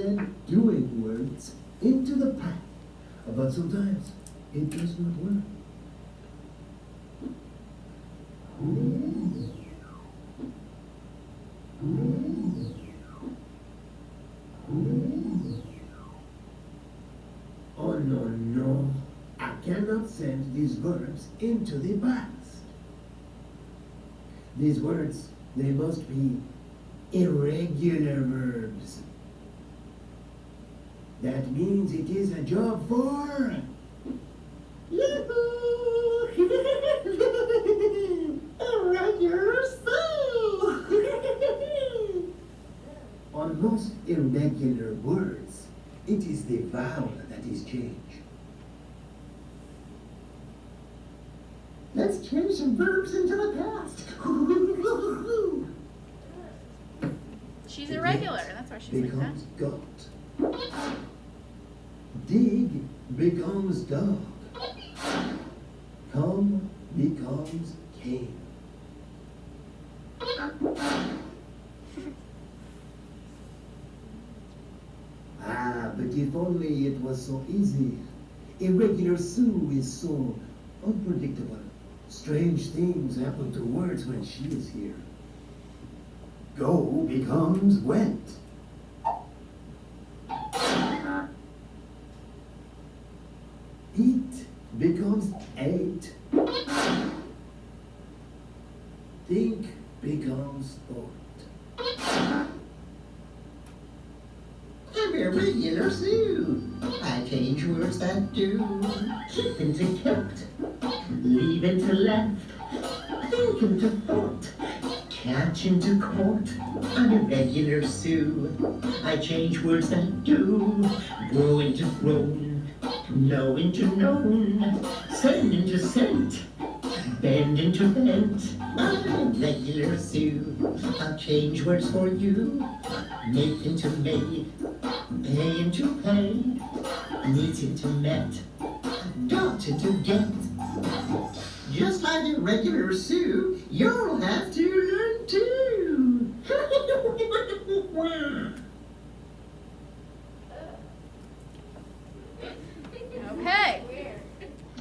said doing words into the past, but sometimes it does not work. Oh, no. I cannot send these verbs into the past. These words, they must be irregular verbs. That means it is a job for... irregular Sue! On most irregular words, it is the vowel that is changed. Let's change some verbs into the past. She's irregular, that's why she's like that. Becomes got. Dig becomes dog. Come becomes came. But if only it was so easy. Irregular Sue is so unpredictable. Strange things happen to words when she is here. Go becomes went. Eat becomes ate. Think becomes thought. I'm irregular Sue. I change words that do. Keep into kept. Leave into left. Think into thought. Catch into caught. I'm irregular Sue. I change words that do. Grow into grown. Know into known. Send into sent. Bend into bent. I'm irregular Sue. I'll change words for you. Make into made. Pay into pay. Meet into met. Got into get. Just like irregular Sue, you'll have to learn too. Okay.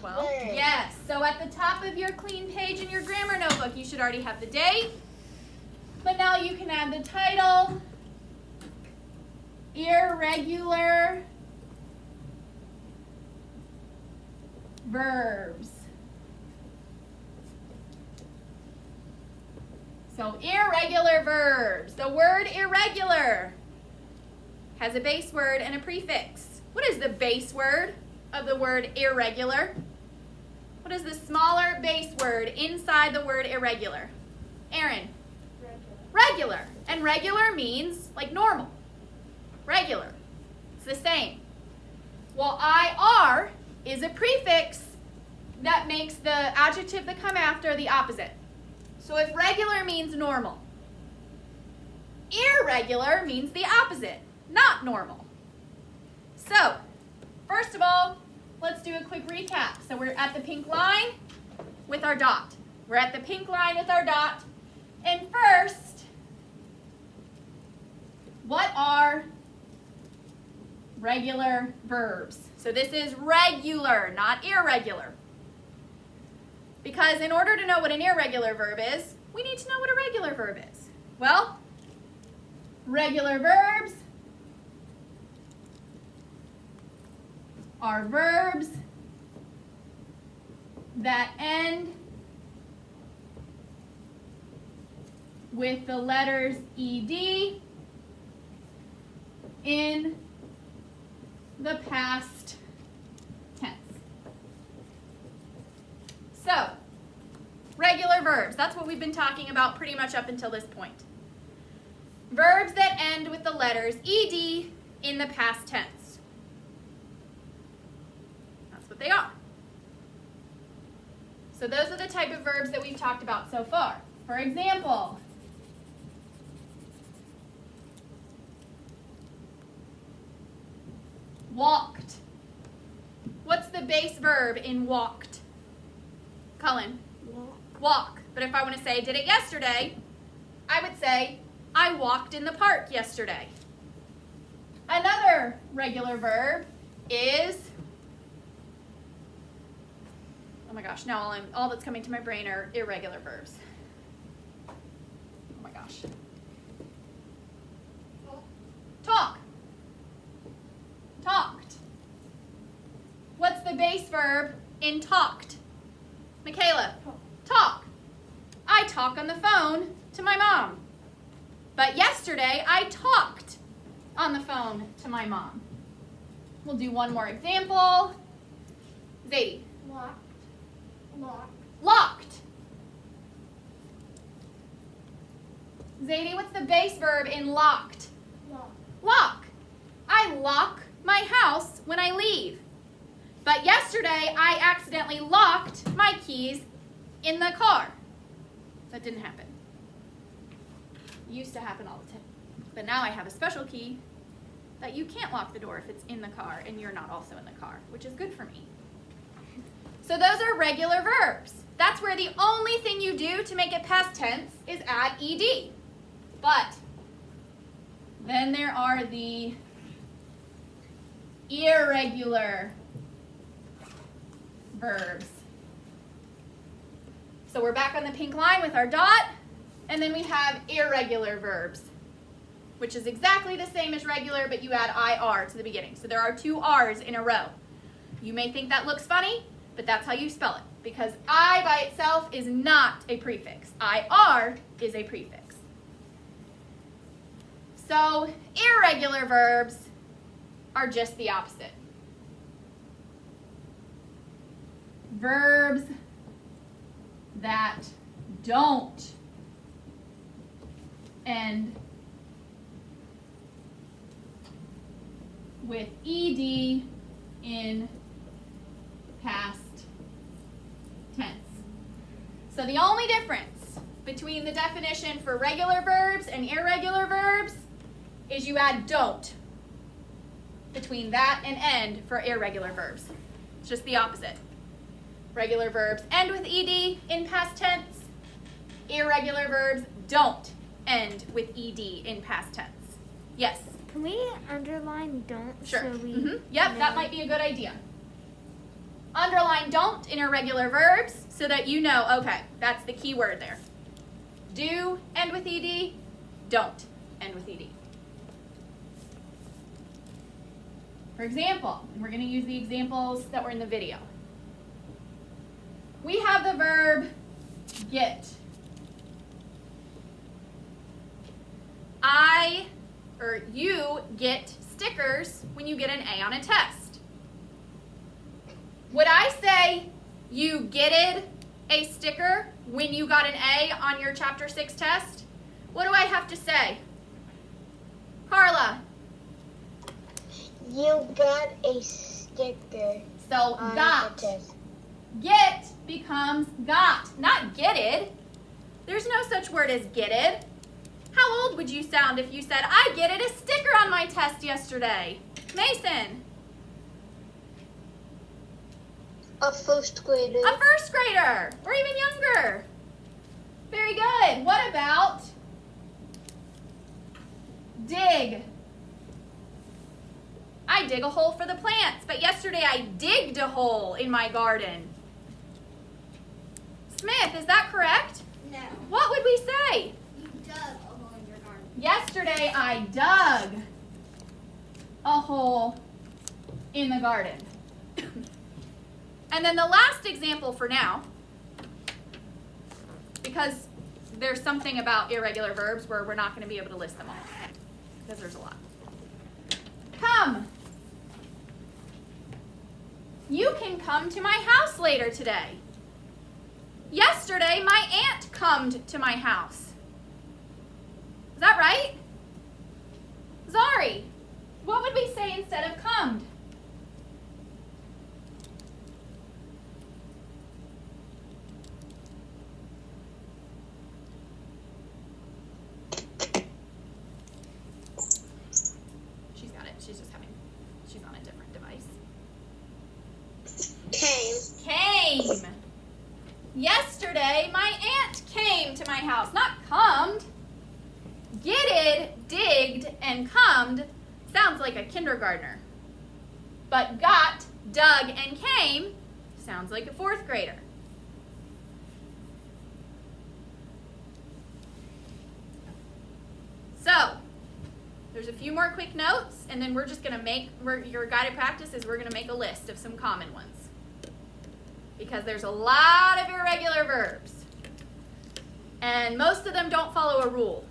Well, yes. So at the top of your clean page in your grammar notebook, you should already have the date. But now you can add the title, Irregular Verbs. So irregular verbs. The word irregular has a base word and a prefix. What is the base word of the word irregular? What is the smaller base word inside the word irregular? Aaron? Regular. And regular means like normal. Regular. It's the same. Well, IR is a prefix that makes the adjective that come after the opposite. So if regular means normal, irregular means the opposite, not normal. So, first of all, let's do a quick recap. So we're at the pink line with our dot. We're at the pink line with our dot. And first, what are regular verbs? So this is regular, not irregular. Because in order to know what an irregular verb is, we need to know what a regular verb is. Well, regular verbs are verbs that end with the letters ed in the past tense. So, regular verbs, that's what we've been talking about pretty much up until this point. Verbs that end with the letters ed in the past tense. That's what they are. So those are the type of verbs that we've talked about so far. For example, walked. What's the base verb in walked? Cullen? Walk. But if I want to say, did it yesterday, I would say, I walked in the park yesterday. Another other regular verb is, oh my gosh, now all that's coming to my brain are irregular verbs. Oh my gosh. Talk. Talked. What's the base verb in talked? Michaela, talk. I talk on the phone to my mom. But yesterday I talked on the phone to my mom. We'll do one more example. Zadie. Locked. Locked. Locked. Zadie, what's the base verb in locked? Locked. Lock. I lock my house when I leave. But yesterday I accidentally locked my keys in the car. That didn't happen. It used to happen all the time. But now I have a special key that you can't lock the door if it's in the car and you're not also in the car, which is good for me. So those are regular verbs. That's where the only thing you do to make it past tense is add ed. But then there are the irregular verbs. So we're back on the pink line with our dot, and then we have irregular verbs, which is exactly the same as regular, but you add IR to the beginning. So there are 2 R's in a row. You may think that looks funny, but that's how you spell it, because I by itself is not a prefix. IR is a prefix. So irregular verbs are just the opposite. Verbs that don't end with ed in past tense. So the only difference between the definition for regular verbs and irregular verbs is you add don't between that and end for irregular verbs. It's just the opposite. Regular verbs end with ed in past tense. Irregular verbs don't end with ed in past tense. Yes? Can we underline don't? Sure. So we Yep, that might be a good idea. Underline don't in irregular verbs so that you know, okay, that's the key word there. Do end with ed, don't end with ed. For example, and we're going to use the examples that were in the video. We have the verb get. You get stickers when you get an A on a test. Would I say you getted a sticker when you got an A on your Chapter 6 test? What do I have to say? Carla. You got a sticker. So on got. the test. Get becomes got, not getted. There's no such word as getted. How old would you sound if you said, I getted a sticker on my test yesterday? Mason. A first grader. A first grader, or even younger. Very good. What about dig? I dig a hole for the plants, but yesterday I digged a hole in my garden. Smith, is that correct? No. What would we say? You dug a hole in your garden. Yesterday I dug a hole in the garden. And then the last example for now, because there's something about irregular verbs where we're not going to be able to list them all, because there's a lot. Come. You can come to my house later today. Yesterday, my aunt comed to my house. Is that right? Zari, what would we say instead of comed? She's got it. She's on a different device. Came. Yesterday, my aunt came to my house. Not comed. Getted, digged, and comed sounds like like a kindergartner. But got, dug, and came sounds like a fourth grader. So, there's a few more quick notes, and then we're just going to make, your guided practice is we're going to make a list of some common ones. Because there's a lot of irregular verbs. And most of them don't follow a rule.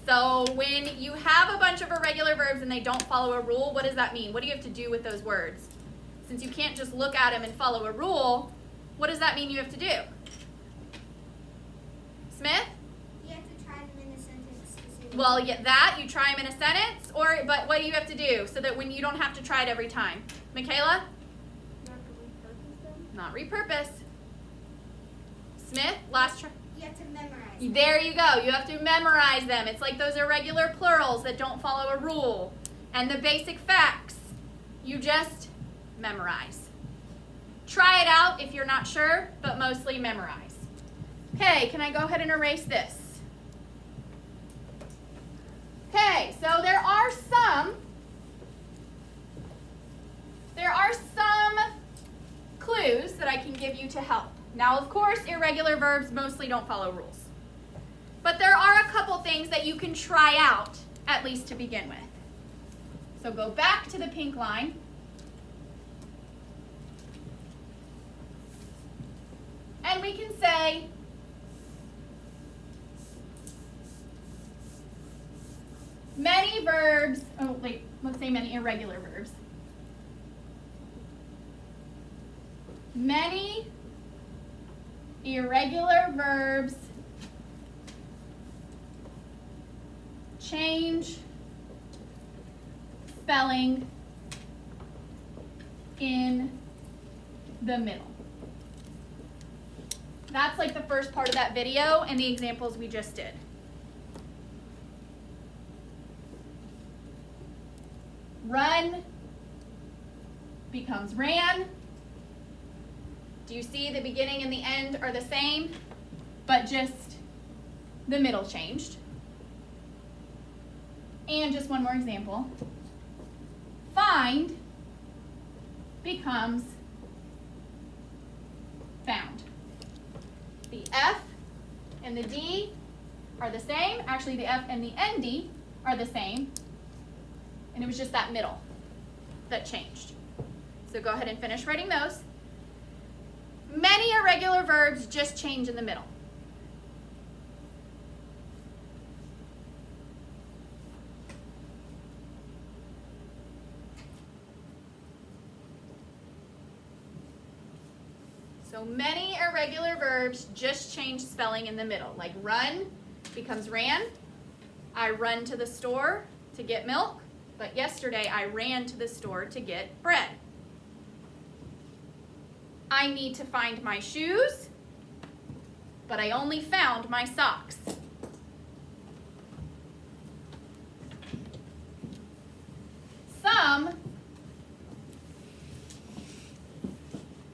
So when you have a bunch of irregular verbs and they don't follow a rule, what does that mean? What do you have to do with those words? Since you can't just look at them and follow a rule, what does that mean you have to do? Smith? You have to try them in a sentence to see. Well, yeah, that, you try them in a sentence, but what do you have to do so that when you don't have to try it every time? Michaela? Not repurpose. Smith, last try. You have to memorize. There you go. You have to memorize them. It's like those irregular plurals that don't follow a rule. And the basic facts, you just memorize. Try it out if you're not sure, but mostly memorize. Okay, can I go ahead and erase this? Okay, so there are some clues that I can give you to help. Now, of course, irregular verbs mostly don't follow rules. But there are a couple things that you can try out, at least to begin with. So go back to the pink line. And we can say, many verbs, let's say many irregular verbs. Many irregular verbs change spelling in the middle. That's like the first part of that video and the examples we just did. Run becomes ran. Do you see the beginning and the end are the same, but just the middle changed? And just one more example. Find becomes found. The F and the D are the same. Actually, the F and the ND are the same. And it was just that middle that changed. So go ahead and finish writing those. Many irregular verbs just change in the middle. So many irregular verbs just change spelling in the middle. Like run becomes ran. I run to the store to get milk, but yesterday I ran to the store to get bread. I need to find my shoes, but I only found my socks. Some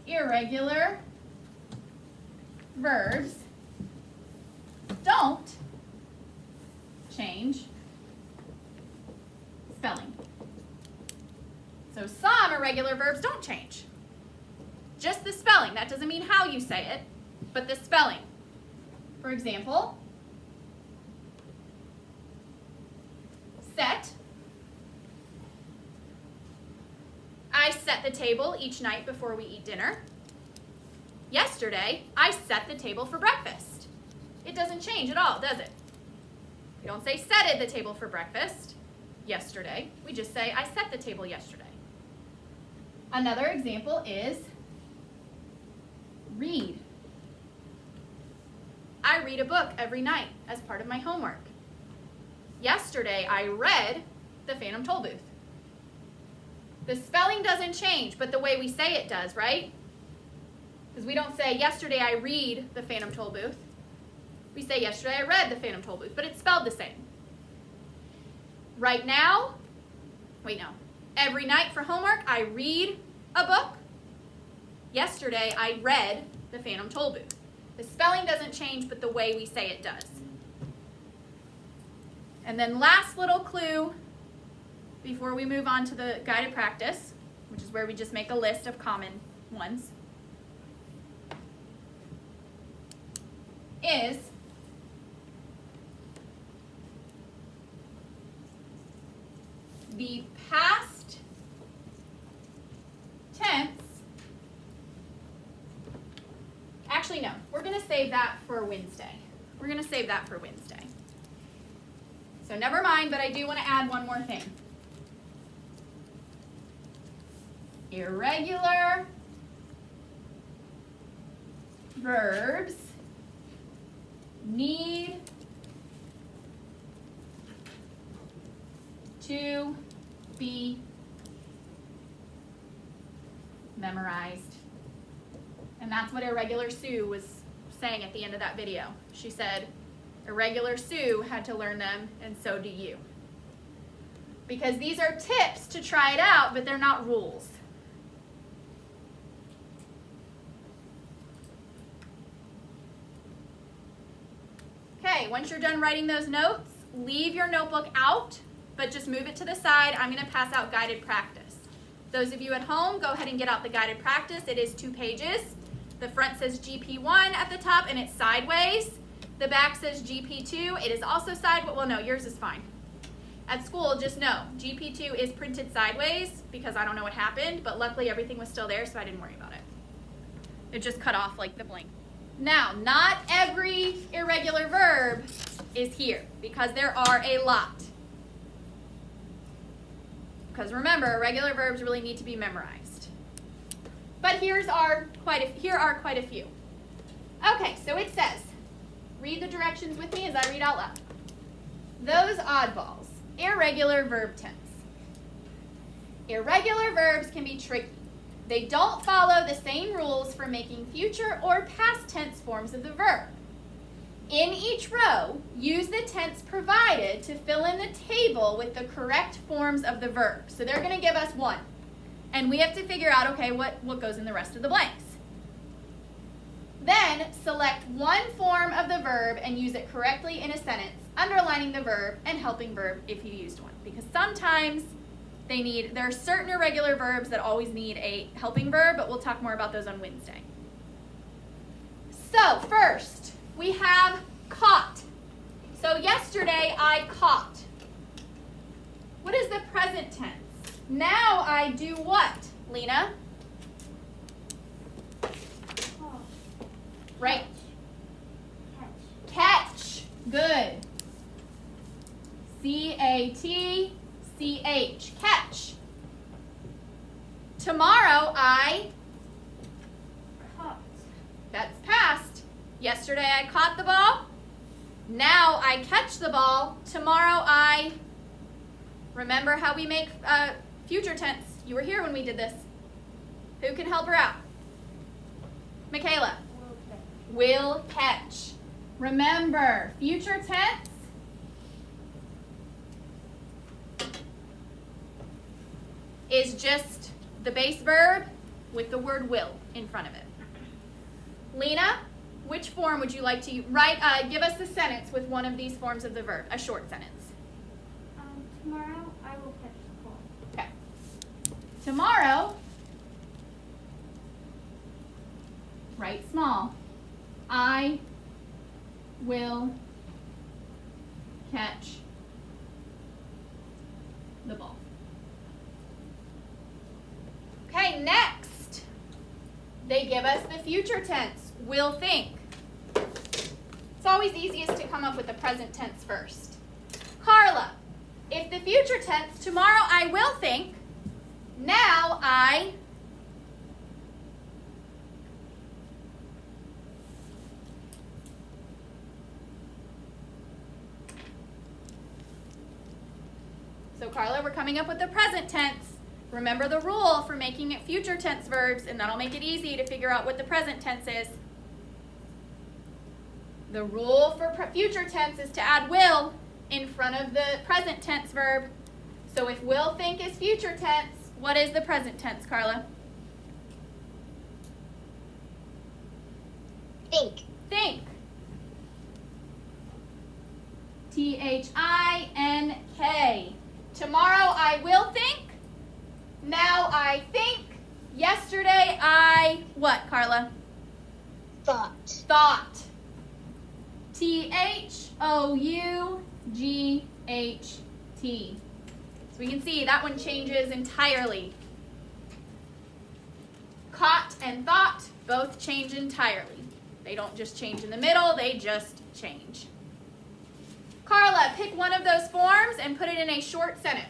irregular verbs don't change spelling. So some irregular verbs don't change. Just the spelling. That doesn't mean how you say it, but the spelling. For example, set. I set the table each night before we eat dinner. Yesterday, I set the table for breakfast. It doesn't change at all, does it? We don't say setted the table for breakfast yesterday. We just say I set the table yesterday. Another example is read. I read a book every night as part of my homework. Yesterday, I read The Phantom Tollbooth. The spelling doesn't change, but the way we say it does, right? Because we don't say, yesterday I read The Phantom Tollbooth. We say, yesterday I read The Phantom Tollbooth, but it's spelled the same. Right now, every night for homework, I read a book. Yesterday, I read The Phantom Tollbooth. The spelling doesn't change, but the way we say it does. And then last little clue, before we move on to the guided practice, which is where we just make a list of common ones, is the past tense. Actually, no, we're going to save that for Wednesday. We're going to save that for Wednesday. So never mind, but I do want to add one more thing. Irregular verbs need to be memorized. And that's what Irregular Sue was saying at the end of that video. She said, Irregular Sue had to learn them, and so do you. Because these are tips to try it out, but they're not rules. Okay, once you're done writing those notes, leave your notebook out, but just move it to the side. I'm going to pass out guided practice. Those of you at home, go ahead and get out the guided practice. It is 2 pages. The front says GP1 at the top, and it's sideways. The back says GP2. It is also sideways. Well, no, yours is fine. At school, just know, GP2 is printed sideways because I don't know what happened, but luckily everything was still there, so I didn't worry about it. It just cut off like the blank. Now, not every irregular verb is here because there are a lot. Because remember, irregular verbs really need to be memorized. But here are quite a few. Okay, so it says, read the directions with me as I read out loud. Those oddballs, irregular verb tense. Irregular verbs can be tricky. They don't follow the same rules for making future or past tense forms of the verb. In each row, use the tense provided to fill in the table with the correct forms of the verb. So they're going to give us one. And we have to figure out, okay, what goes in the rest of the blanks. Then select one form of the verb and use it correctly in a sentence, underlining the verb and helping verb if you used one. Because sometimes there are certain irregular verbs that always need a helping verb, but we'll talk more about those on Wednesday. So first, we have caught. So yesterday I caught. What is the present tense? Now I do what, Lena? Right. Catch. Good. C-A-T-C-H. Catch. Tomorrow I caught. That's past. Yesterday I caught the ball. Now I catch the ball. Tomorrow I... Remember how we make future tense? You were here when we did this. Who can help her out? Michaela. Will catch. Remember, future tense is just the base verb with the word will in front of it. Lena, which form would you like to write? Give us a sentence with one of these forms of the verb, a short sentence. Tomorrow I will catch the ball. Okay. Tomorrow, write small. I will catch the ball. Okay, next, they give us the future tense, will think. It's always easiest to come up with the present tense first. Carla, if the future tense, tomorrow I will think, now I... So Carla, we're coming up with the present tense. Remember the rule for making it future tense verbs, and that'll make it easy to figure out what the present tense is. The rule for future tense is to add will in front of the present tense verb. So if will think is future tense, what is the present tense, Carla? Think. Think. Think. Tomorrow I will think. Now I think. Yesterday I, what, Carla? Thought. Thought. T-H-O-U-G-H-T. So we can see that one changes entirely. Caught and thought both change entirely. They don't just change in the middle, they just change. Carla, pick one of those forms and put it in a short sentence.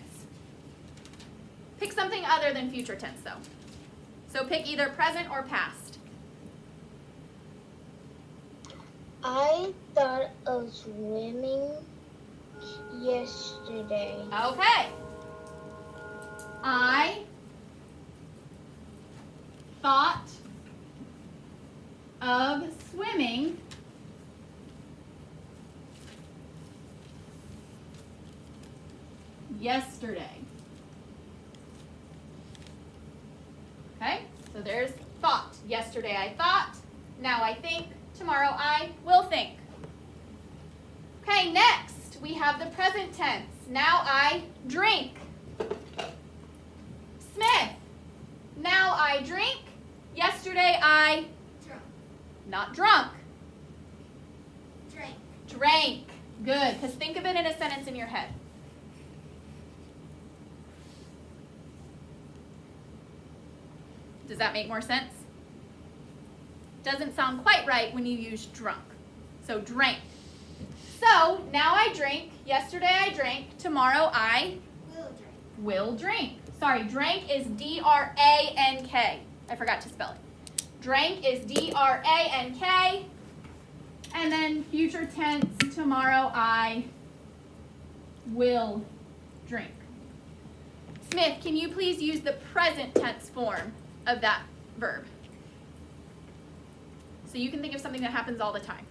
Pick something other than future tense, though. So pick either present or past. I thought of swimming yesterday. Okay. I thought of swimming yesterday. Okay, so there's thought. Yesterday I thought, now I think, tomorrow I will think. Okay, next we have the present tense. Now I drink. Smith, now I drink. Yesterday I Drunk. not drunk. Drink. Drank. Good, because think of it in a sentence in your head. Does that make more sense? Doesn't sound quite right when you use drunk. So drank. So now I drink. Yesterday I drank. Tomorrow I Will drink. will drink. Sorry, drank is D-R-A-N-K. I forgot to spell it. Drank is D-R-A-N-K. And then future tense, tomorrow I will drink. Smith, can you please use the present tense form of that verb? So you can think of something that happens all the time.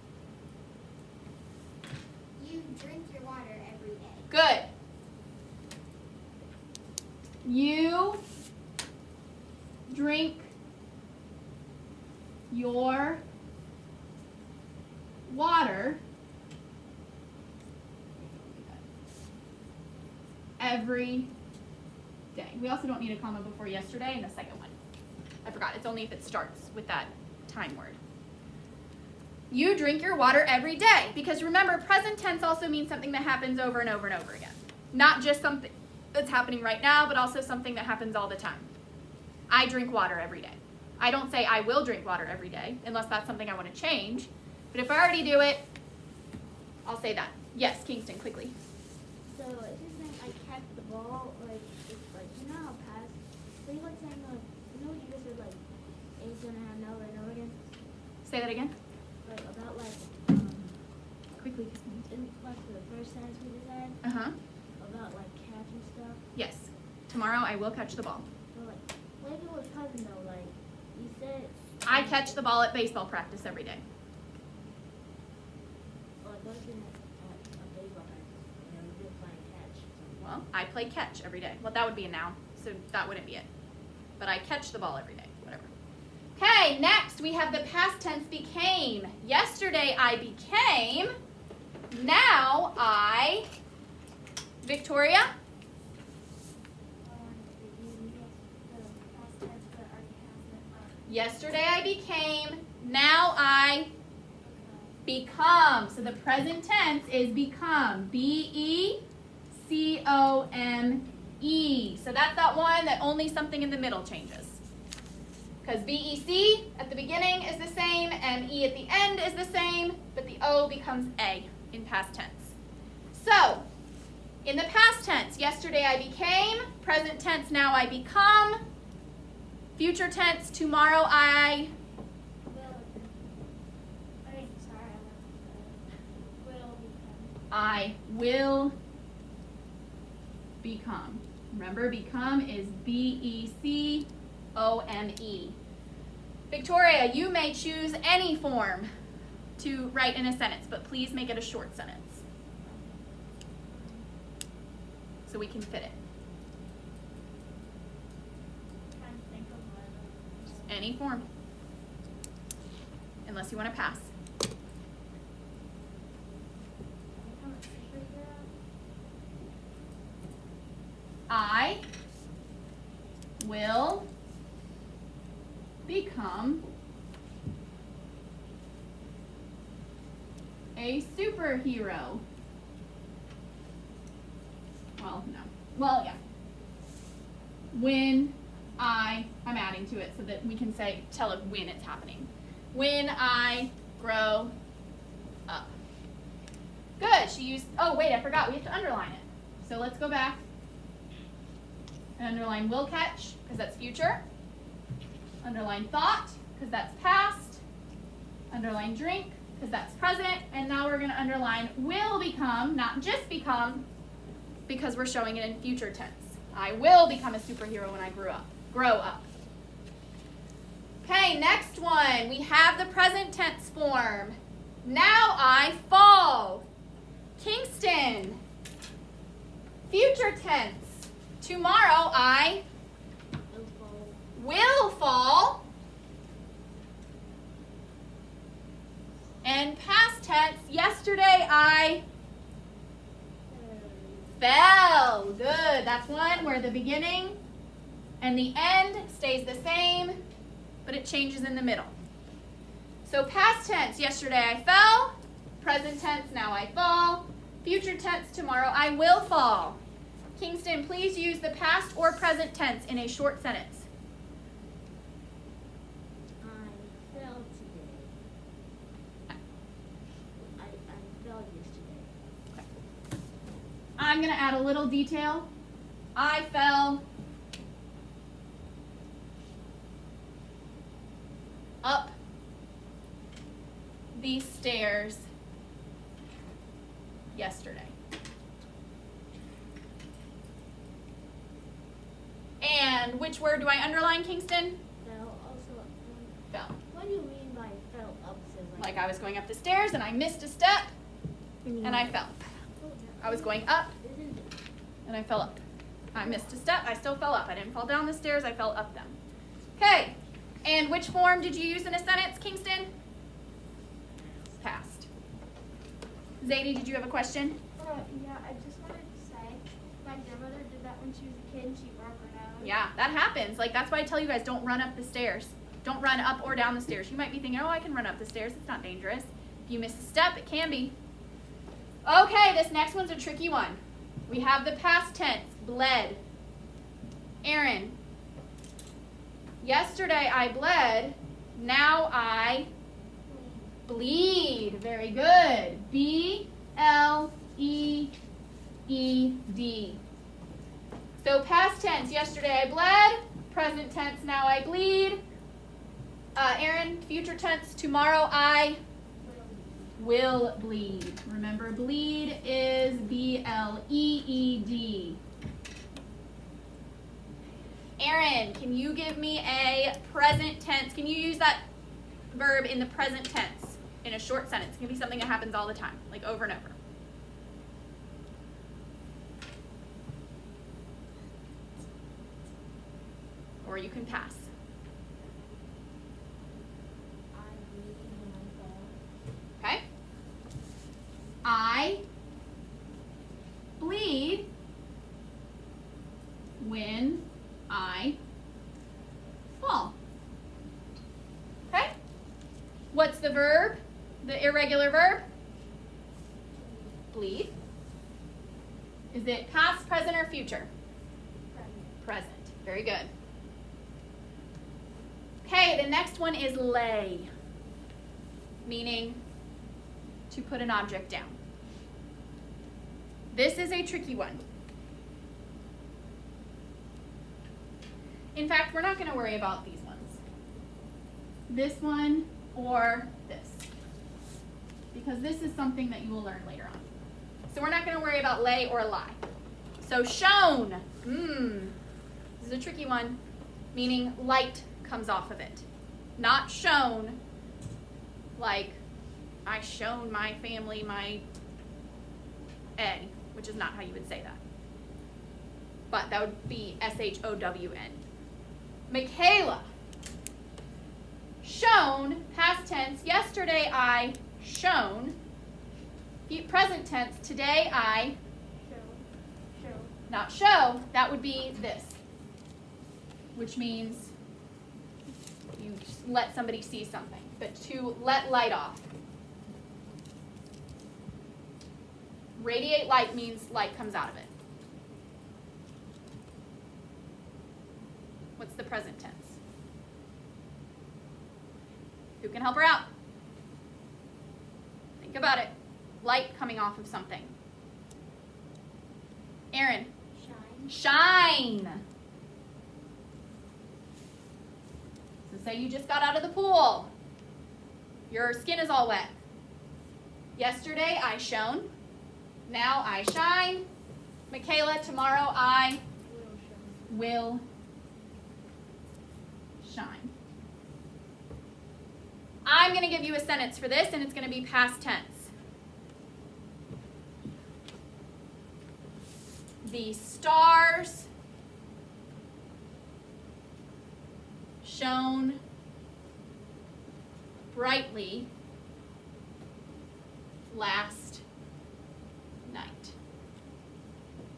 You drink your water every day. Good. You drink your water every day. We also don't need a comma before yesterday in the second one. I forgot. It's only if it starts with that time word. You drink your water every day. Because remember, present tense also means something that happens over and over and over again. Not just something that's happening right now, but also something that happens all the time. I drink water every day. I don't say I will drink water every day, unless that's something I want to change. But if I already do it, I'll say that. Yes, Kingston, quickly. So it just meant I catch the ball, like, it's like, you know how pass, so you like saying, like, you know what you just said, like, A's gonna have no over and over again? Say that again. Like, about, like, Quickly. in, like, the first sentence we just had, Uh-huh. about, like, catching stuff. Yes. Tomorrow I will catch the ball. But, like, what if it was cousin, though? Like, you said, I catch the ball at baseball practice every day. like, what if you had a baseball practice, and then we did playing catch? Well, I play catch every day. Well, that would be a noun, so that wouldn't be it. But I catch the ball every day, whatever. Okay, next we have the past tense became. Yesterday I became. Now I, Victoria? Yesterday I became. Now I become. So the present tense is become. B-E-C-O-M-E. So that's that one that only something in the middle changes. Because B-E-C at the beginning is the same, M-E at the end is the same, but the O becomes A in past tense. So, in the past tense, yesterday I became. Present tense, now I become. Future tense, tomorrow I will become. Remember, become is B-E-C-O-M-E. Victoria, you may choose any form to write in a sentence, but please make it a short sentence so we can fit it. Just any form, unless you want to pass. will become a superhero. Well, no. Well, yeah. When I'm adding to it so that we can tell it when it's happening. When I grow up. Good. She used, oh wait, I forgot. We have to underline it. So let's go back and underline will catch, because that's future. Underline thought, because that's past. Underline drink, because that's present. And now we're going to underline will become, not just become, because we're showing it in future tense. I will become a superhero when I grow up. Okay, next one. We have the present tense form. Now I fall. Kingston. Future tense. Tomorrow I will fall. And past tense. Yesterday I fell. Good. That's one where the beginning and the end stays the same, but it changes in the middle. So past tense, yesterday I fell. Present tense, now I fall. Future tense, tomorrow I will fall. Kingston, please use the past or present tense in a short sentence. I fell today. I fell yesterday. Okay. I'm going to add a little detail. I fell up these stairs yesterday. And which word do I underline, Kingston? Fell. Also, Fell. what do you mean by fell up? Like I was going up the stairs and I missed a step and I fell. I was going up and I fell up. I missed a step, I still fell up. I didn't fall down the stairs, I fell up them. Okay, and which form did you use in a sentence, Kingston? Past. Zadie, did you have a question? Yeah, I just wanted to say, my grandmother did that when she was a kid and she broke her nose. Yeah, that happens. Like, that's why I tell you guys, don't run up the stairs. Don't run up or down the stairs. You might be thinking, oh, I can run up the stairs. It's not dangerous. If you miss a step, it can be. Okay, this next one's a tricky one. We have the past tense, bled. Aaron, yesterday I bled. Now I bleed. Very good. B-L-E-E-D. So past tense, yesterday I bled. Present tense, now I bleed. Aaron, future tense, tomorrow I will bleed. Remember, bleed is B-L-E-E-D. Aaron, can you give me a present tense? Can you use that verb in the present tense in a short sentence? It can be something that happens all the time, like over and over. Or you can pass. Okay? I bleed when I fall. Okay? What's the verb? The irregular verb? Bleed. Is it past, present, or future? Present. Very good. Okay, the next one is lay, meaning to put an object down. This is a tricky one. In fact, we're not going to worry about these ones. This one or this. Because this is something that you will learn later on. So we're not going to worry about lay or lie. So shown. This is a tricky one, meaning light comes off of it. Not shown like I shown my family my egg, which is not how you would say that. But that would be S-H-O-W-N. Michaela. Shown, past tense, yesterday I shone. Present tense, today I Show. not show. That would be this. which means you let somebody see something. But to let light off. Radiate light means light comes out of it. What's the present tense? Who can help her out? Think about it. Light coming off of something. Aaron. Shine. Shine. So say you just got out of the pool. Your skin is all wet. Yesterday I shone. Now I shine. Michaela, tomorrow I will shine. I'm going to give you a sentence for this, and it's going to be past tense. The stars shone brightly last night.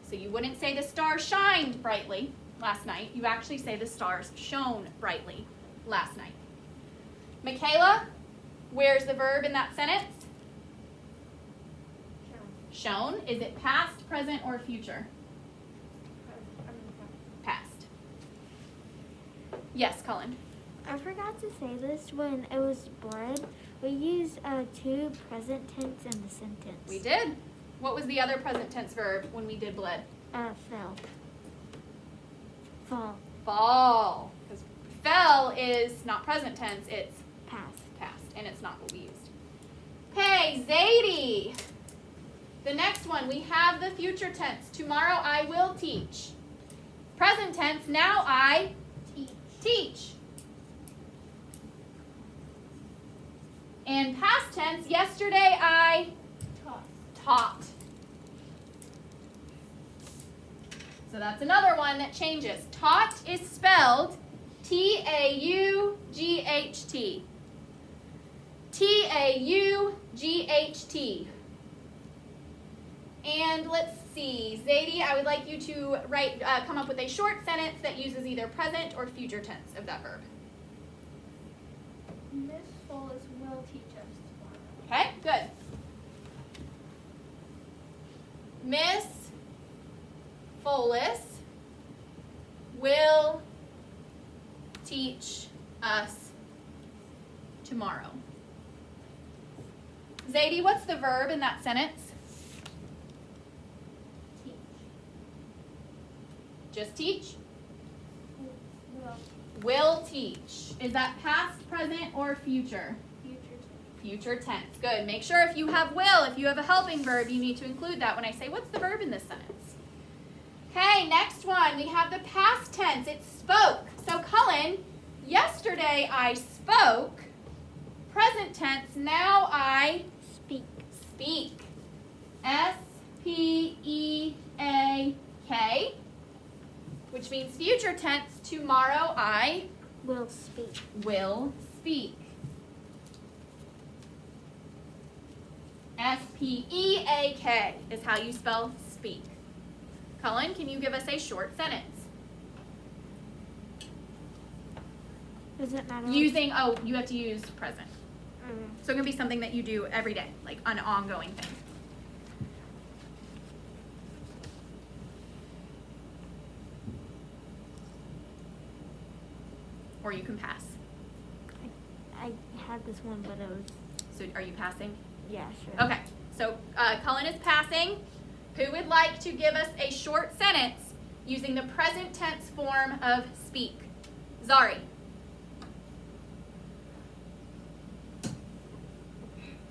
So you wouldn't say the stars shined brightly last night. You actually say the stars shone brightly last night. Michaela, where's the verb in that sentence? Shown. Is it past, present, or future? Past. Yes, Colin. I forgot to say this when it was bled. We used two present tense in the sentence. We did. What was the other present tense verb when we did bled? Fell. Fall. Fall. Because fell is not present tense, it's Past. past, and it's not what we used. Okay, Zadie. The next one, we have the future tense. Tomorrow I will teach. Present tense, now I teach. And past tense, yesterday I taught. So that's another one that changes. Taught is spelled T-A-U-G-H-T. T-A-U-G-H-T. And let's see, Zadie, I would like you to come up with a short sentence that uses either present or future tense of that verb. Miss Follis will teach us tomorrow. Okay, good. Miss Follis will teach us tomorrow. Zadie, what's the verb in that sentence? Teach. Just teach? Will. Will teach. Is that past, present, or future? Future tense. Future tense. Good. Make sure if you have will, if you have a helping verb, you need to include that when I say, what's the verb in this sentence? Okay, next one. We have the past tense. It spoke. So, Cullen, yesterday I spoke. Present tense, now I speak. S-P-E-A-K, which means future tense. Tomorrow I Will speak. will speak. S-P-E-A-K is how you spell speak. Cullen, can you give us a short sentence? Does it matter? You have to use present. So it can be something that you do every day, like an ongoing thing. Or you can pass. I had this one, but it was. So are you passing? Yeah, sure. Okay, so Cullen is passing. Who would like to give us a short sentence using the present tense form of speak? Zari.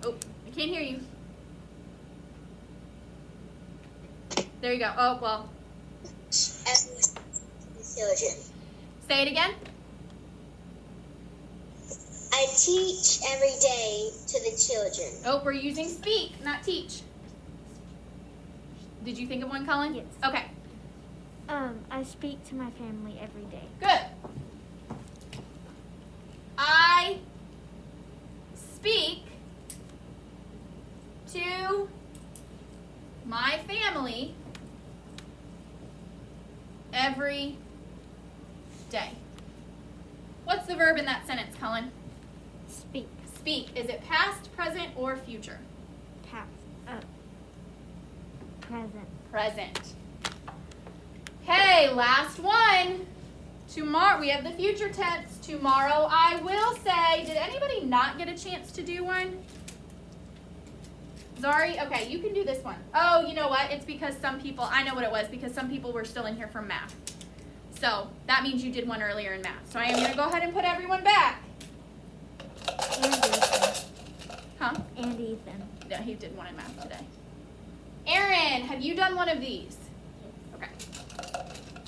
Oh, I can't hear you. There you go. Oh, well. Children. Say it again. I teach every day to the children. Oh, we're using speak, not teach. Did you think of one, Colin? Yes. Okay, I speak to my family every day. good. I speak to my family every day. What's the verb in that sentence, Cullen? Speak. Speak. Is it past, present, or future? Past. Present. Present. Okay, last one. Tomorrow, we have the future tense. Tomorrow I will say. Did anybody not get a chance to do one? Zari? Okay, you can do this one. Oh, you know what? It's because some people, I know what it was, because some people were still in here from math. So that means you did one earlier in math. So I am going to go ahead and put everyone back. And Ethan. Huh? And Ethan. No, he did one in math today. Aaron, have you done one of these? Okay.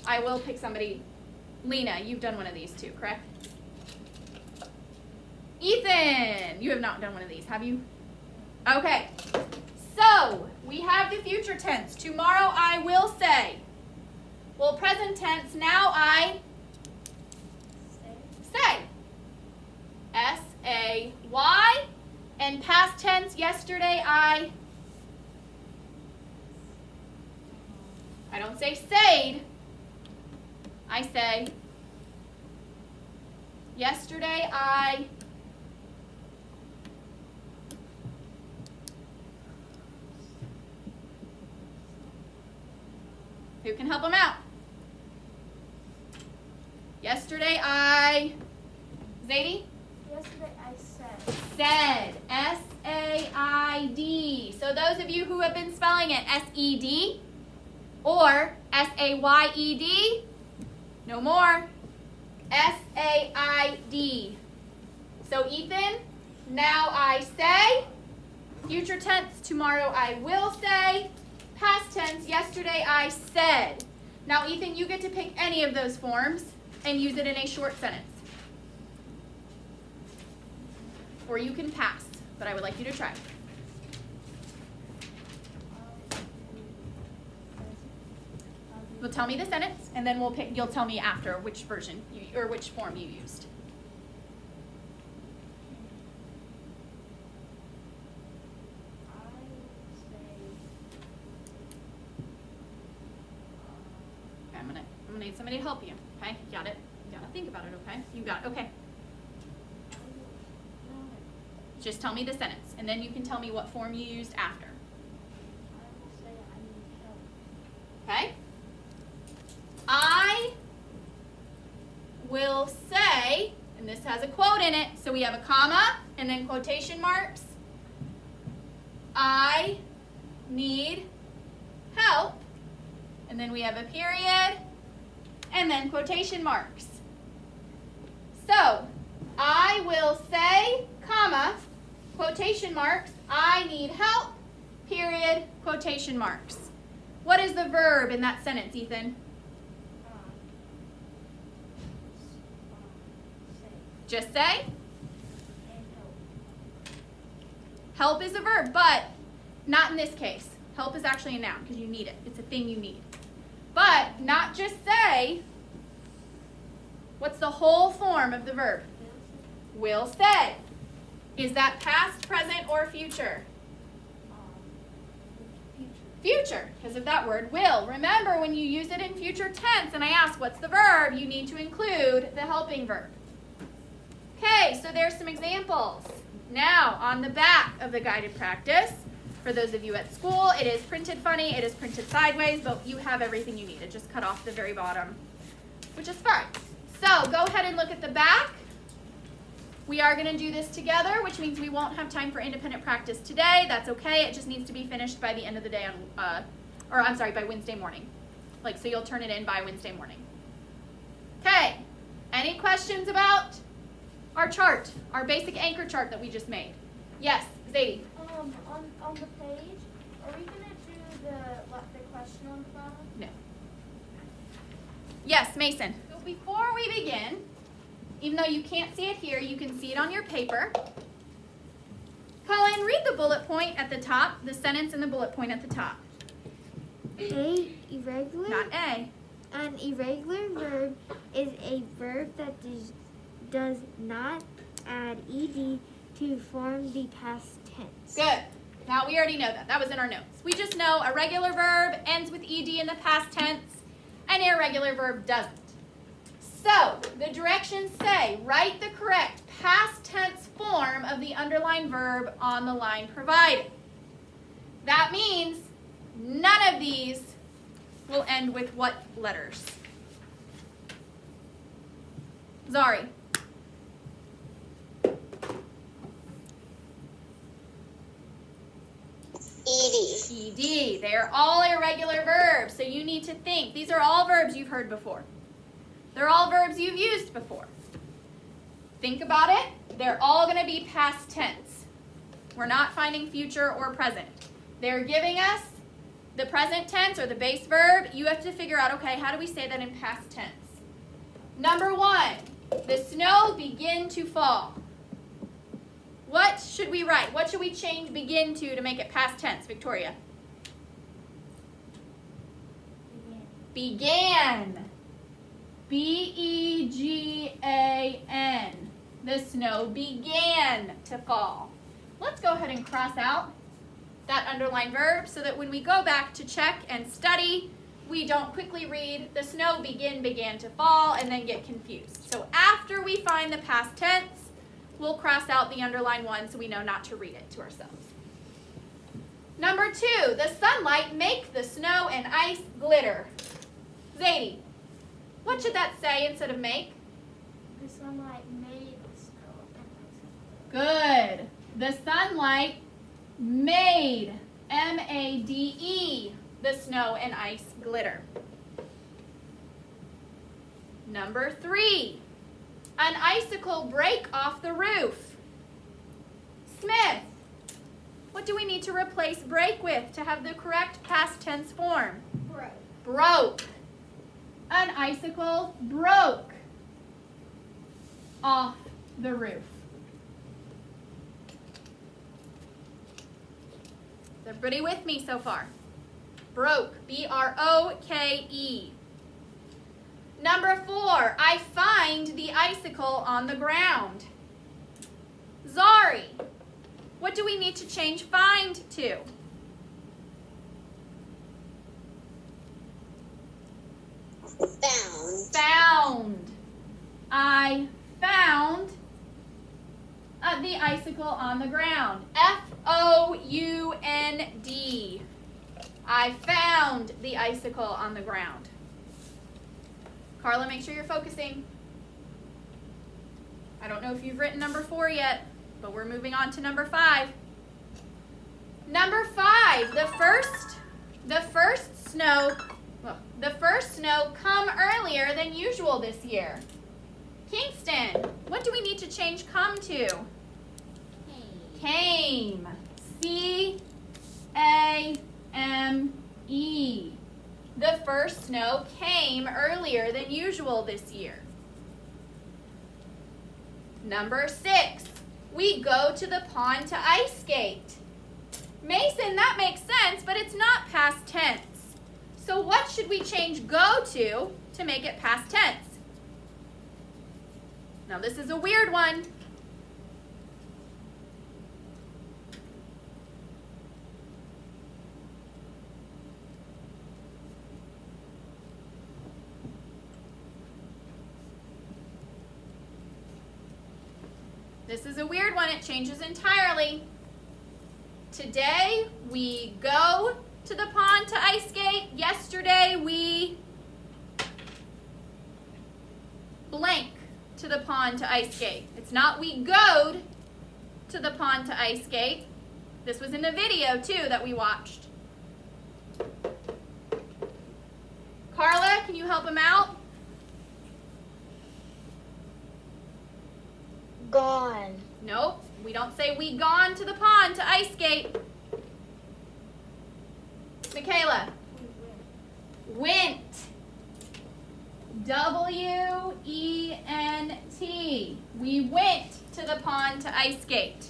I will pick somebody. Lena, you've done one of these too, correct? Ethan, you have not done one of these, have you? Okay. So, we have the future tense. Tomorrow I will say. Well, present tense, now I say. S-A-Y. And past tense, yesterday I don't say sayed. I say, yesterday I who can help them out? Yesterday I Zadie? Yesterday I said. Said. S-A-I-D. So those of you who have been spelling it S-E-D or S-A-Y-E-D, no more. S-A-I-D. So Ethan, now I say. Future tense, tomorrow I will say. Past tense, yesterday I said. Now Ethan, you get to pick any of those forms and use it in a short sentence. Or you can pass, but I would like you to try. Well, tell me the sentence, and then you'll tell me after which version or which form you used. Okay, I'm gonna need somebody to help you. Okay, you got it. You gotta think about it. Okay, you got it. Okay. Just tell me the sentence, and then you can tell me what form you used after. Okay. I will say, and this has a quote in it, so we have a comma and then quotation marks. I need help, and then we have a period, and then quotation marks. So, I will say, comma, quotation marks, I need help, period, quotation marks. What is the verb in that sentence, Ethan? Just say. Help is a verb, but not in this case. Help is actually a noun because you need it. It's a thing you need. But not just say. What's the whole form of the verb? Will say. Is that past, present, or future? Future, because of that word will. Remember, when you use it in future tense and I ask what's the verb, you need to include the helping verb. Okay, so there's some examples. Now, on the back of the guided practice, for those of you at school, it is printed funny, it is printed sideways, but you have everything you need. It just cut off the very bottom, which is fine. So, go ahead and look at the back. We are going to do this together, which means we won't have time for independent practice today. That's okay. It just needs to be finished by the end of the day by Wednesday morning. So you'll turn it in by Wednesday morning. Okay. Any questions about our chart, our basic anchor chart that we just made? Yes, Zadie. On the page, are we gonna do the question on the bottom? No. Yes, Mason. So before we begin, even though you can't see it here, you can see it on your paper. Colin, read the bullet point at the top, the sentence and the bullet point at the top. A irregular. Not A. An irregular verb is a verb that does not add ed to form the past tense. Good. Now we already know that. That was in our notes. We just know a regular verb ends with ed in the past tense. An irregular verb doesn't. So, the directions say, write the correct past tense form of the underlined verb on the line provided. That means none of these will end with what letters? Zari. ED. ED. They are all irregular verbs, so you need to think. These are all verbs you've heard before. They're all verbs you've used before. Think about it. They're all going to be past tense. We're not finding future or present. They're giving us the present tense or the base verb. You have to figure out, okay, how do we say that in past tense? Number 1, the snow began to fall. What should we write? What should we change begin to make it past tense, Victoria? Began. B-E-G-A-N. The snow began to fall. Let's go ahead and cross out that underlined verb so that when we go back to check and study, we don't quickly read the snow began to fall and then get confused. So after we find the past tense, we'll cross out the underlined one so we know not to read it to ourselves. Number 2, the sunlight make the snow and ice glitter. Zadie, what should that say instead of make? The sunlight made the snow and ice. Good. The sunlight made, M-A-D-E, the snow and ice glitter. Number 3, an icicle break off the roof. Smith, what do we need to replace break with to have the correct past tense form? Broke. An icicle broke off the roof. Is everybody with me so far? Broke, B-R-O-K-E. Number 4, I find the icicle on the ground. Zari, what do we need to change find to? Found. Found. I found the icicle on the ground. F-O-U-N-D. I found the icicle on the ground. Carla, make sure you're focusing. I don't know if you've written number 4 yet, but we're moving on to number 5. Number 5, the first snow come earlier than usual this year. Kingston, what do we need to change come to? Came. C-A-M-E. The first snow came earlier than usual this year. Number 6, we go to the pond to ice skate. Mason, that makes sense, but it's not past tense. So what should we change go to make it past tense? Now this is a weird one. This is a weird one. It changes entirely. Today we go to the pond to ice skate. Yesterday we blank to the pond to ice skate. It's not we goed to the pond to ice skate. This was in the video too that we watched. Carla, can you help him out? Gone. Nope, we don't say we gone to the pond to ice skate. Michaela. Went. W-E-N-T. We went to the pond to ice skate.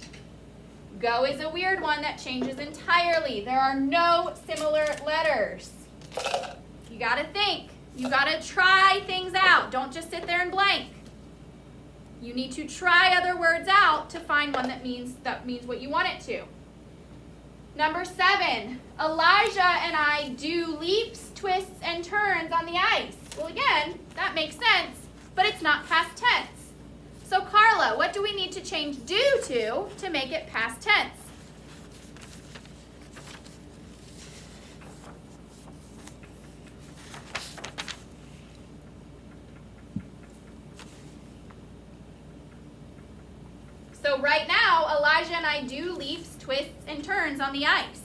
Go is a weird one that changes entirely. There are no similar letters. You gotta think. You gotta try things out. Don't just sit there and blank. You need to try other words out to find one that means what you want it to. Number 7, Elijah and I do leaps, twists, and turns on the ice. Well, again, that makes sense. but it's not past tense. So Carla, what do we need to change do to make it past tense? So right now, Elijah and I do leaps, twists, and turns on the ice.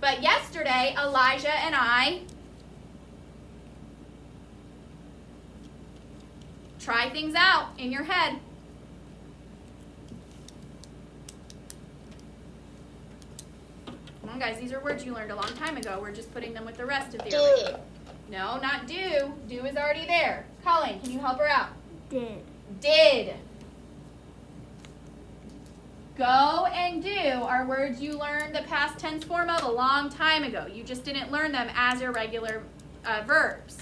But yesterday, Elijah and I try things out in your head. Come on, guys. These are words you learned a long time ago. We're just putting them with the rest of the irregular. No, not do. Do is already there. Colleen, can you help her out? Did. Did. Go and do are words you learned the past tense form of a long time ago. You just didn't learn them as irregular verbs.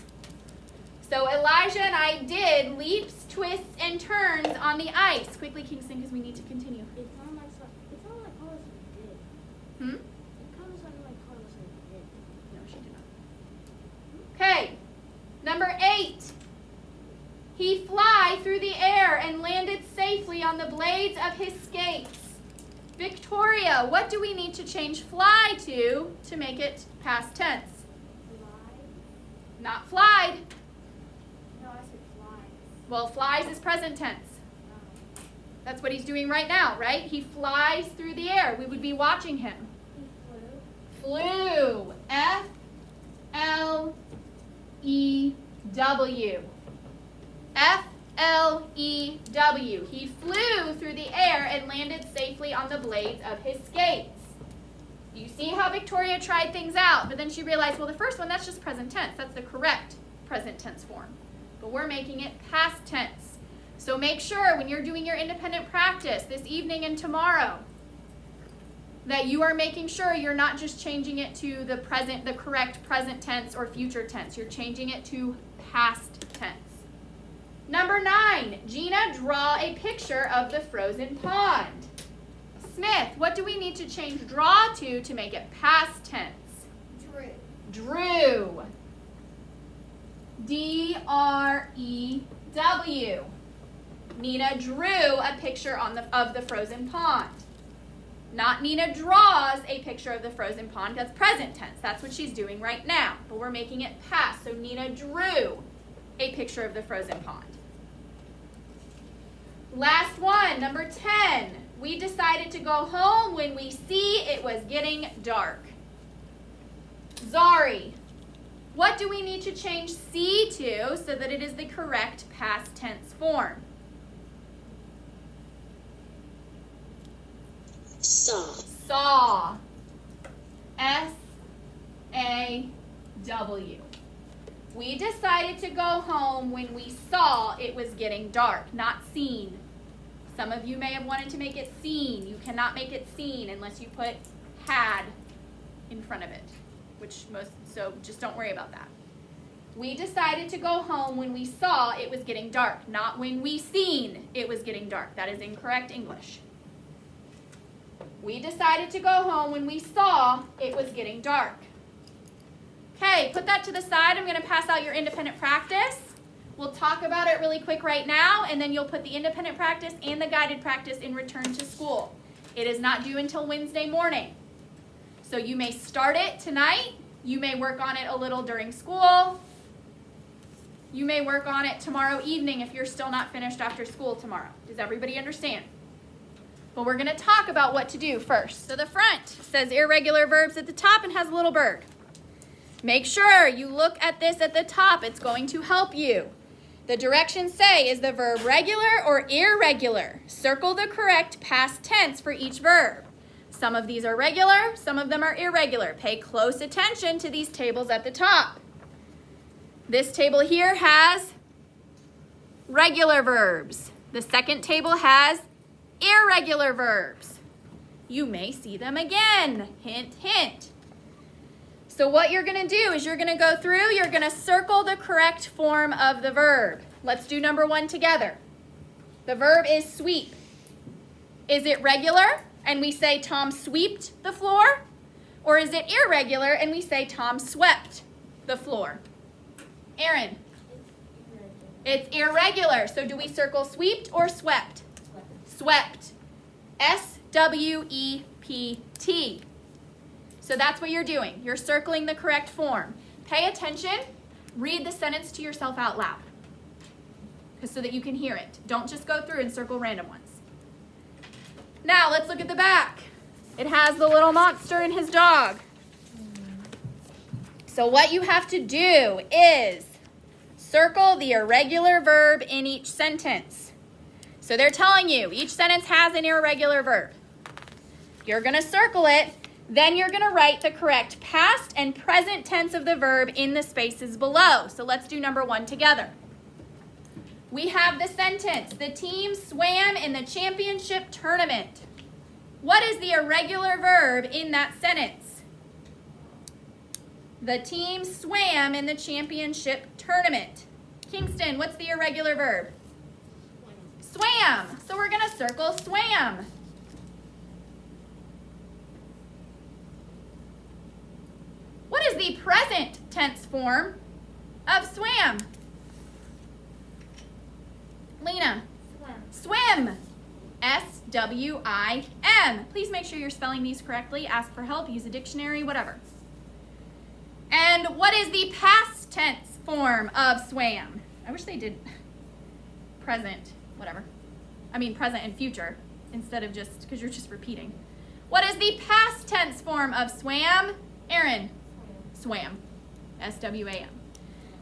So Elijah and I did leaps, twists, and turns on the ice. Quickly, Kingston, because we need to continue. It sounded like Carlos did. Hmm? It kind of sounded like Carlos did. No, she did not. Okay, number 8. He fly through the air and landed safely on the blades of his skates. Victoria, what do we need to change fly to make it past tense? Fly. Not flied. No, I said flies. Well, flies is present tense. That's what he's doing right now, right? He flies through the air. We would be watching him. He Flew. F-L-E-W. F-L-E-W. He flew through the air and landed safely on the blades of his skates. You see how Victoria tried things out, but then she realized, well, the first one, that's just present tense. That's the correct present tense form. But we're making it past tense. So make sure when you're doing your independent practice this evening and tomorrow that you are making sure you're not just changing it to the correct present tense or future tense. You're changing it to past tense. Number 9, Gina, draw a picture of the frozen pond. Smith, what do we need to change draw to make it past tense? Drew. D-R-E-W. Nina drew a picture of the frozen pond. Not Nina draws a picture of the frozen pond. That's present tense. That's what she's doing right now. But we're making it past. So Nina drew a picture of the frozen pond. Last one, number 10. We decided to go home when we see it was getting dark. Zari, what do we need to change see to so that it is the correct past tense form? Saw. Saw. S-A-W. We decided to go home when we saw it was getting dark, not seen. Some of you may have wanted to make it seen. You cannot make it seen unless you put had in front of it, so just don't worry about that. We decided to go home when we saw it was getting dark, not when we seen it was getting dark. That is incorrect English. We decided to go home when we saw it was getting dark. Okay, put that to the side. I'm going to pass out your independent practice. We'll talk about it really quick right now, and then you'll put the independent practice and the guided practice in return to school. It is not due until Wednesday morning. So you may start it tonight. You may work on it a little during school. You may work on it tomorrow evening if you're still not finished after school tomorrow. Does everybody understand? But we're going to talk about what to do first. So the front says irregular verbs at the top and has a little bird. Make sure you look at this at the top. It's going to help you. The directions say, is the verb regular or irregular? Circle the correct past tense for each verb. Some of these are regular, some of them are irregular. Pay close attention to these tables at the top. This table here has regular verbs. The second table has irregular verbs. You may see them again. Hint, hint. So what you're going to do is you're going to go through, you're going to circle the correct form of the verb. Let's do number 1 together. The verb is sweep. Is it regular and we say Tom sweeped the floor? Or is it irregular and we say Tom swept the floor? Aaron. It's irregular. So do we circle swept or swept? Swept. S-W-E-P-T. So that's what you're doing. You're circling the correct form. Pay attention. Read the sentence to yourself out loud so that you can hear it. Don't just go through and circle random ones. Now let's look at the back. It has the little monster and his dog. So what you have to do is circle the irregular verb in each sentence. So they're telling you each sentence has an irregular verb. You're going to circle it, then you're going to write the correct past and present tense of the verb in the spaces below. So let's do number 1 together. We have the sentence, the team swam in the championship tournament. What is the irregular verb in that sentence? The team swam in the championship tournament. Kingston, what's the irregular verb? Swam. So we're going to circle swam. What is the present tense form of swam? Lena. Swim. S-W-I-M. Please make sure you're spelling these correctly. Ask for help. Use a dictionary, whatever. And what is the past tense form of swam? I wish they did present, whatever. I mean present and future instead of just, because you're just repeating. What is the past tense form of swam? Aaron. Swam. S-W-A-M.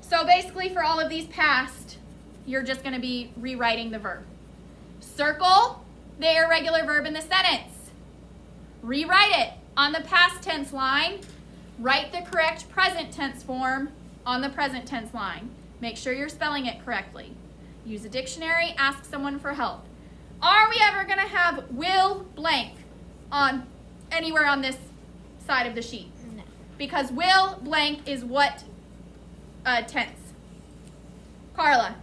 So basically for all of these past, you're just going to be rewriting the verb. Circle the irregular verb in the sentence. Rewrite it on the past tense line. Write the correct present tense form on the present tense line. Make sure you're spelling it correctly. Use a dictionary. Ask someone for help. Are we ever going to have will blank on anywhere on this side of the sheet? No. Because will blank is what tense? Carla.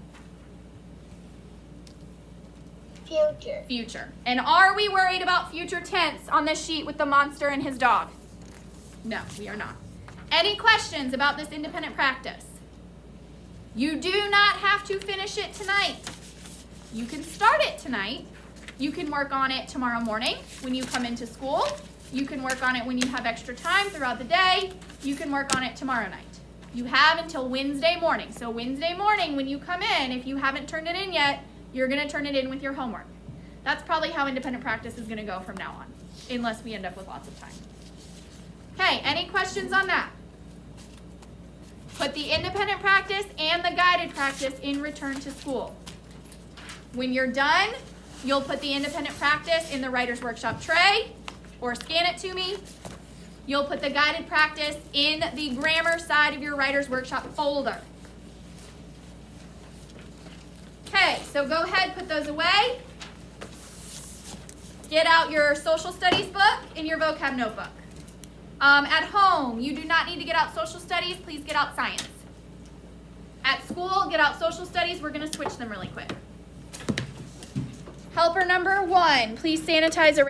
Future. Future. And are we worried about future tense on this sheet with the monster and his dog? No, we are not. Any questions about this independent practice? You do not have to finish it tonight. You can start it tonight. You can work on it tomorrow morning when you come into school. You can work on it when you have extra time throughout the day. You can work on it tomorrow night. You have until Wednesday morning. So Wednesday morning when you come in, if you haven't turned it in yet, you're going to turn it in with your homework. That's probably how independent practice is going to go from now on, unless we end up with lots of time. Okay, any questions on that? Put the independent practice and the guided practice in return to school. When you're done, you'll put the independent practice in the writer's workshop tray or scan it to me. You'll put the guided practice in the grammar side of your writer's workshop folder. Okay, so go ahead, put those away. Get out your social studies book and your vocab notebook. At home, you do not need to get out social studies. Please get out science. At school, get out social studies. We're going to switch them really quick. Helper number 1, please sanitize